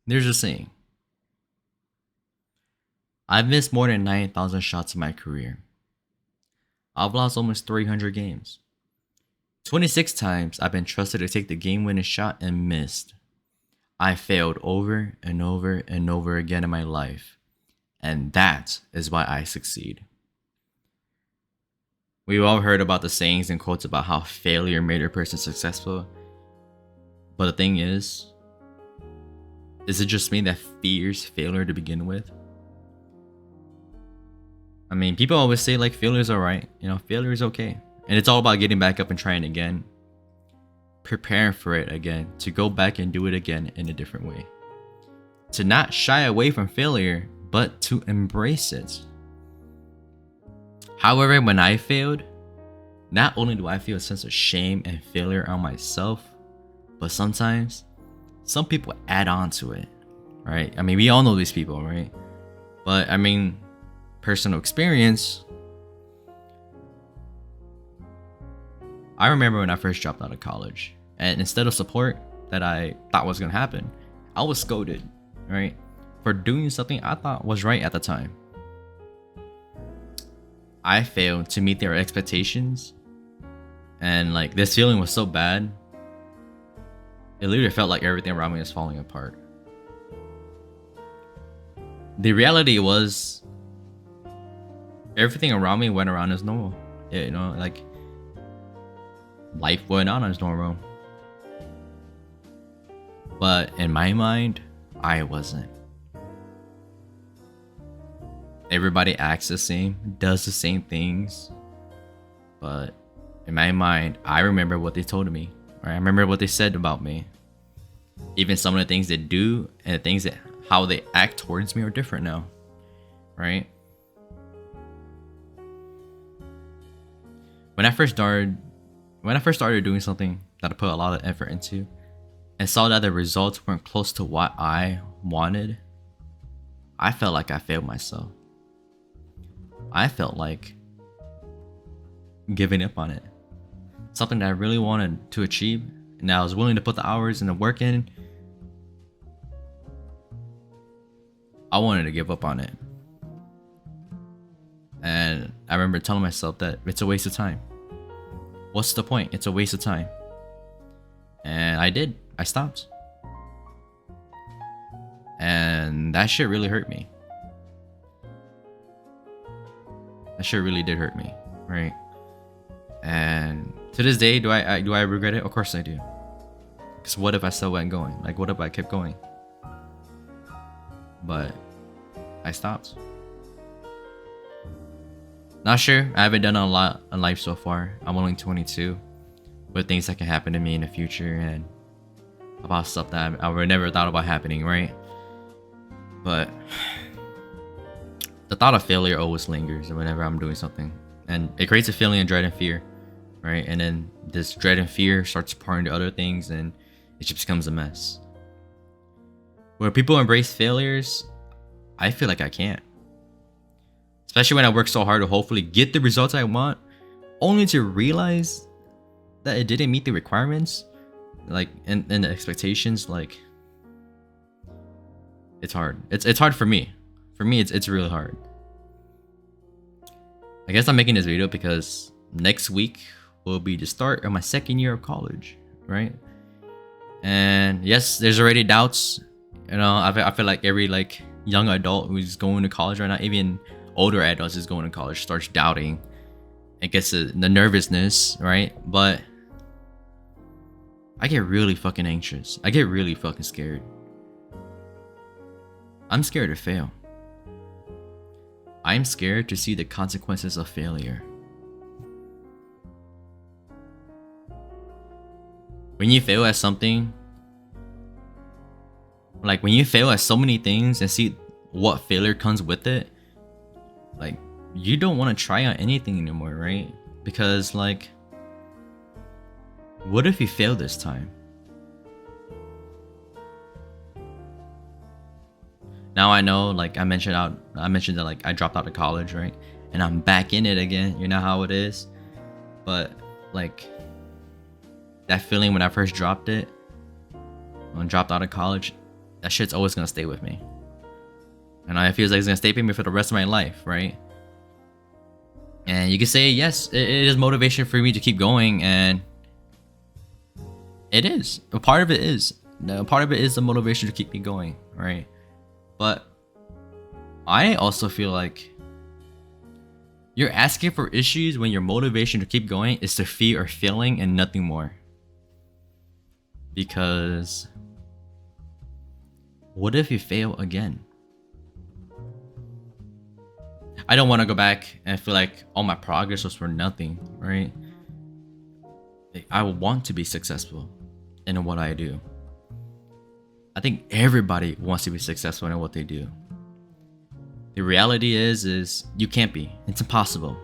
There's a saying: I've missed more than 9,000 shots in my career. I've lost almost 300 games. 26 times I've been trusted to take the game winning shot and missed. I failed over and over and over again in my life. And that is why I succeed. We've all heard about the sayings and quotes about how failure made a person successful. But the thing is it just me that fears failure to begin with? I mean, people always say like failure is alright, failure is okay. And it's all about getting back up and trying again, preparing for it again, to go back and do it again in a different way. To not shy away from failure, but to embrace it. However, when I failed, not only do I feel a sense of shame and failure on myself, but sometimes some people add on to it, right? I mean, we all know these people, right? But I mean, personal experience, I remember when I first dropped out of college, and instead of support that I thought was gonna happen, I was scolded, right? For doing something I thought was right at the time. I failed to meet their expectations, and like this feeling was so bad, it literally felt like everything around me was falling apart. The reality was, everything around me went around as normal. Like life went on as normal. But in my mind, I wasn't. Everybody acts the same, does the same things. But in my mind, I remember what they told me. Right? I remember what they said about me. Even some of the things they do and the things that how they act towards me are different now. Right? When I first started doing something that I put a lot of effort into and saw that the results weren't close to what I wanted, I felt like I failed myself. I felt like giving up on it. Something that I really wanted to achieve and I was willing to put the hours and the work in. I wanted to give up on it. And I remember telling myself that it's a waste of time. What's the point? It's a waste of time. And I did. I stopped. And that shit really hurt me. That shit really did hurt me, right? And to this day, do I regret it? Of course I do. Because what if I still went going? Like, what if I kept going? But I stopped. Not sure. I haven't done a lot in life so far. I'm only 22. But things that can happen to me in the future and about stuff that I would never thought about happening, right? But the thought of failure always lingers whenever I'm doing something. And it creates a feeling of dread and fear, right? And then this dread and fear starts pouring to other things and it just becomes a mess. Where people embrace failures, I feel like I can't. Especially when I work so hard to hopefully get the results I want, only to realize that it didn't meet the requirements, like and the expectations. Like, it's hard. It's hard for me. For me, it's really hard. I guess I'm making this video because next week will be the start of my second year of college, right? And yes, there's already doubts. I feel like every like young adult who's going to college right now, even older adults is going to college, starts doubting. It gets the nervousness, right? But I get really fucking anxious. I get really fucking scared. I'm scared to fail. I'm scared to see the consequences of failure. When you fail at something, like when you fail at so many things and see what failure comes with it, like you don't want to try on anything anymore, right? Because like, what if you fail this time? Now I know, like I mentioned that like I dropped out of college, right? And I'm back in it again. You know how it is. But like that feeling when I first dropped out of college, that shit's always gonna stay with me. And I feel like it's gonna stay with me for the rest of my life, right? And you can say, yes, it is motivation for me to keep going, and it is. A part of it is. No, part of it is the motivation to keep me going, right? But I also feel like you're asking for issues when your motivation to keep going is to fear or failing and nothing more. Because what if you fail again? I don't want to go back and feel like all my progress was for nothing, right? I want to be successful in what I do. I think everybody wants to be successful in what they do. The reality is you can't be. It's impossible.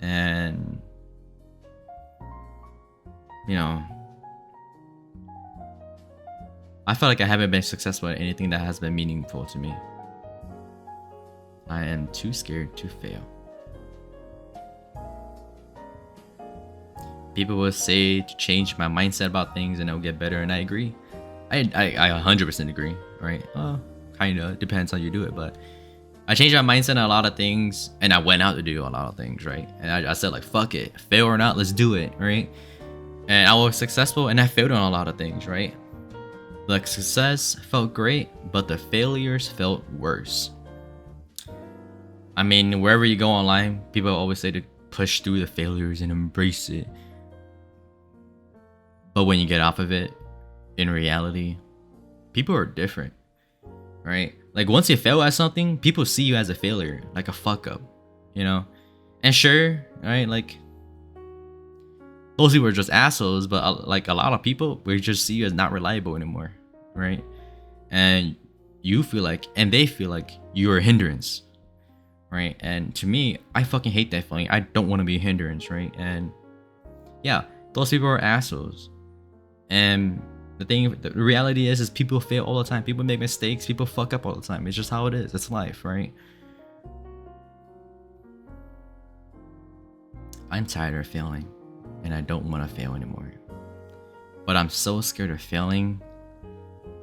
And you know, I feel like I haven't been successful at anything that has been meaningful to me. I am too scared to fail. People will say to change my mindset about things and it'll get better, and I agree. I 100% agree, right? Well, kinda depends how you do it, but I changed my mindset on a lot of things, and I went out to do a lot of things, right? And I said like, fuck it, fail or not, let's do it, right? And I was successful, and I failed on a lot of things, right? The success felt great, but the failures felt worse. I mean, wherever you go online, people always say to push through the failures and embrace it. But when you get off of it, in reality, people are different, right? Like once you fail at something, people see you as a failure, like a fuck up, you know? And sure, right? Like those people are just assholes, but like a lot of people, we just see you as not reliable anymore, right? And you feel like, and they feel like you're a hindrance, right? And to me, I fucking hate that feeling. I don't want to be a hindrance, right? And yeah, those people are assholes. And the reality is people fail all the time. People make mistakes. People fuck up all the time. It's just how it is. It's life, right? I'm tired of failing, and I don't want to fail anymore. But I'm so scared of failing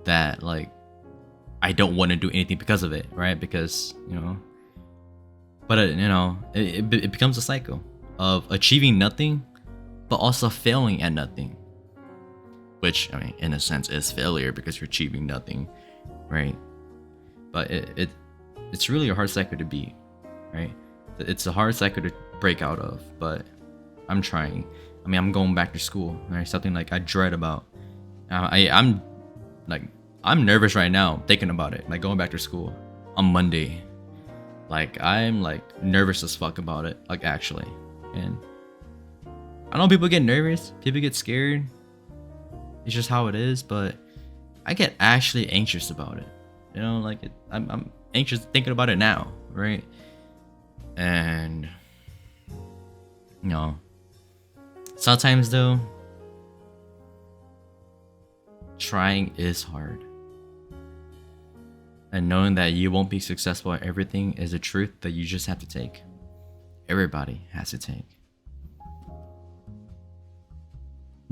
that like I don't want to do anything because of it, right? Because but it becomes a cycle of achieving nothing, but also failing at nothing. Which, I mean, in a sense is failure because you're achieving nothing, right? But it's really a hard cycle to beat, right? It's a hard cycle to break out of, but I'm trying. I mean, I'm going back to school, right? Something like I dread about. I'm nervous right now thinking about it, like going back to school on Monday. Like I'm like nervous as fuck about it, like actually. And I know people get nervous, people get scared. It's just how it is, but I get actually anxious about it. Like I'm anxious thinking about it now, right? And sometimes though, trying is hard. And knowing that you won't be successful at everything is a truth that you just have to take. Everybody has to take.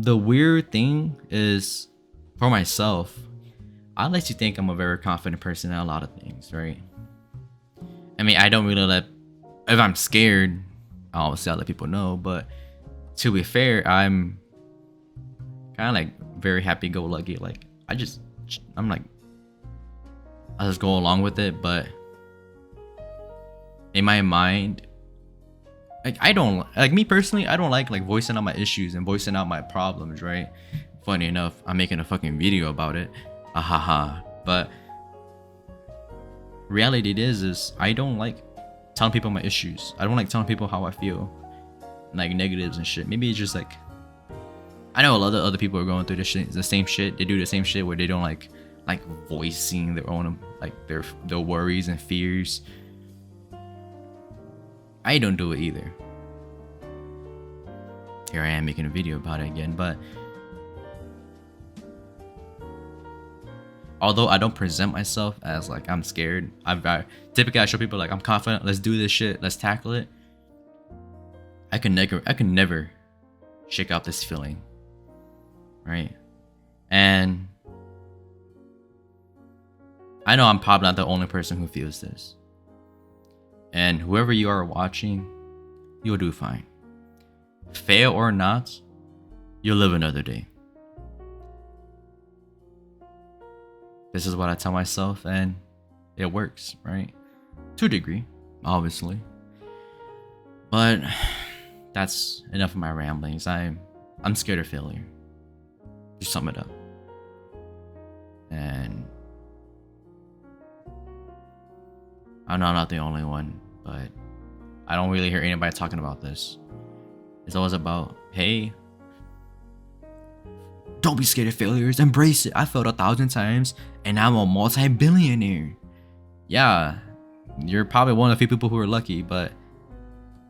The weird thing is, for myself, I like to think I'm a very confident person in a lot of things, right? I mean, I don't really if I'm scared, obviously I'll let people know, but to be fair, I'm kind of like very happy-go-lucky. Like, I'll just go along with it, but in my mind, like I don't like me personally, I don't like voicing out my issues and voicing out my problems, right? Funny enough, I'm making a fucking video about it. Ahaha. But reality is I don't like telling people my issues. I don't like telling people how I feel, like negatives and shit. Maybe it's just like I know a lot of other people are going through the same shit. They do the same shit where they don't like voicing their own like their worries and fears. I don't do it either. Here I am making a video about it again, but although I don't present myself as like I'm scared, typically I show people like I'm confident. Let's do this shit. Let's tackle it. I can never shake out this feeling, right? And I know I'm probably not the only person who feels this. And whoever you are watching, you'll do fine. Fail or not, you'll live another day. This is what I tell myself, and it works, right? To a degree, obviously. But that's enough of my ramblings. I'm scared of failure. Just sum it up. And I know I'm not the only one, but I don't really hear anybody talking about this. It's always about, hey, don't be scared of failures, embrace it. I failed 1,000 times and I'm a multi-billionaire. Yeah, you're probably one of the few people who are lucky, but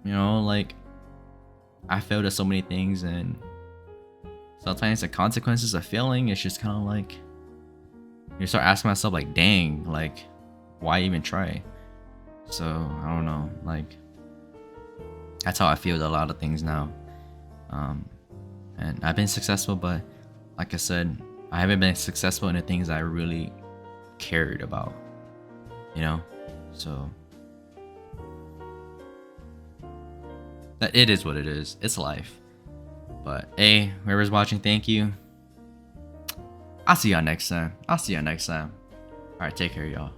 you know, like, I failed at so many things, and sometimes the consequences of failing, it's just kind of like, you start asking myself, like, dang, like, why even try? So, I don't know, like, that's how I feel with a lot of things now. And I've been successful, but like I said, I haven't been successful in the things I really cared about, you know? So, it is what it is. It's life. But hey, whoever's watching, thank you. I'll see y'all next time. Alright, take care, y'all.